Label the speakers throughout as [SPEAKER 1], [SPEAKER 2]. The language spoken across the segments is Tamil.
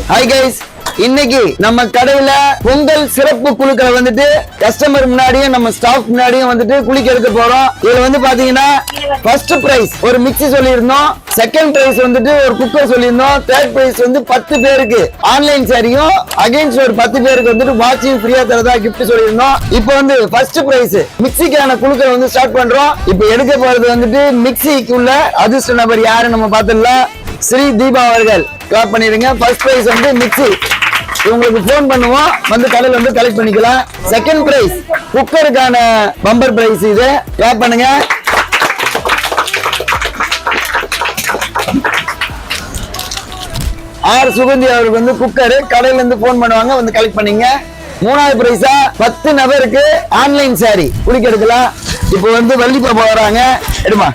[SPEAKER 1] ஹாய் கைஸ், இன்னைக்கு நம்ம கடையில பொங்கல் சிறப்பு குழுக்களை வந்துட்டு கஸ்டமர் முன்னாடியும் நம்ம ஸ்டாஃப் முன்னாடியும் வந்துட்டு குளிக்க எடுக்க போறோம். இதுல வந்து பாத்தீங்கன்னா ஃபர்ஸ்ட் பிரைஸ் ஒரு மிக்ஸி சொல்லியிருந்தோம், செகண்ட் பிரைஸ் வந்துட்டு ஒரு குக்கர் சொல்லியிருந்தோம், தேர்ட் பிரைஸ் வந்து 10 பேருக்கு ஆன்லைன் சாரியும் அகைன்ஸ்ட் ஒரு 10 பேருக்கு வந்துட்டு வாட்சிங் ஃப்ரீயா தரதா கிஃப்ட் சொல்லியிருந்தோம். இப்போ வந்து ஃபர்ஸ்ட் பிரைஸ் மிக்ஸிக்கான குழுக்களை வந்து ஸ்டார்ட் பண்றோம். இப்போ எடுக்க போறது வந்துட்டு மிக்ஸிக்குள்ள அதிர்ஷ்ட நபர் யாரு நம்ம பார்த்துடலாம். ஸ்ரீ தீபா அவர்கள் கிளாப் பண்ணிருங்க. ஃபர்ஸ்ட் பிரைஸ் வந்து மிக்ஸி, உங்களுக்கு போன் பண்ணுவோம், வந்து கடையில் வந்து கலெக்ட் பண்ணிக்கலாம். செகண்ட் பிரைஸ் குக்கருக்கான பம்பர் பிரைஸ், இது கிளாப் பண்ணுங்க. ஆர் சுகந்தி அவருக்கு வந்து குக்கர் கடையில இருந்து போன் பண்ணுவாங்க, வந்து கலெக்ட் பண்ணீங்க. மூணாவது பிரைஸா 10 நபருக்கு ஆன்லைன் சாரி குளிக்க எடுக்கலாம். இப்போ வந்து வள்ளி பாப்பா வராங்க, எடுமா.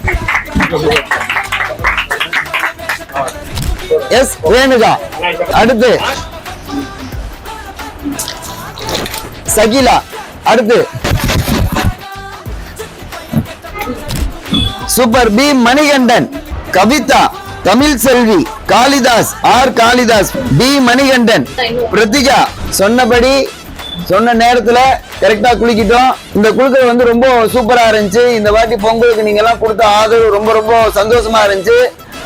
[SPEAKER 1] எஸ் ரேணுகா, அடுத்து சகிலா, அடுத்து சூப்பர் பி மணிகண்டன், கவிதா, தமிழ் செல்வி, காளிதாஸ், ஆர் காளிதாஸ், பி மணிகண்டன், பிரதிகா. சொன்னபடி சொன்ன நேரத்துல கரெக்டா குளிக்கிட்டோம். இந்த குழுக்கள் வந்து ரொம்ப சூப்பரா இருந்துச்சு. இந்த வாட்டி பொங்கலுக்கு நீங்க எல்லாம் கொடுத்த ஆதரவு ரொம்ப ரொம்ப சந்தோஷமா இருந்துச்சு.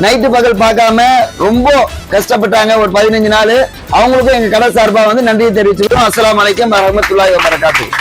[SPEAKER 1] நைட்டு பகல் பார்க்காம ரொம்ப கஷ்டப்பட்டாங்க ஒரு 15 நாள். அவங்களுக்கும் எங்க கடை சார்பா வந்து நன்றியை தெரிவிச்சுக்கிறோம். அஸ்ஸலாமு அலைக்கும் வரஹ்மத்துல்லாஹி வபரகாத்துஹு.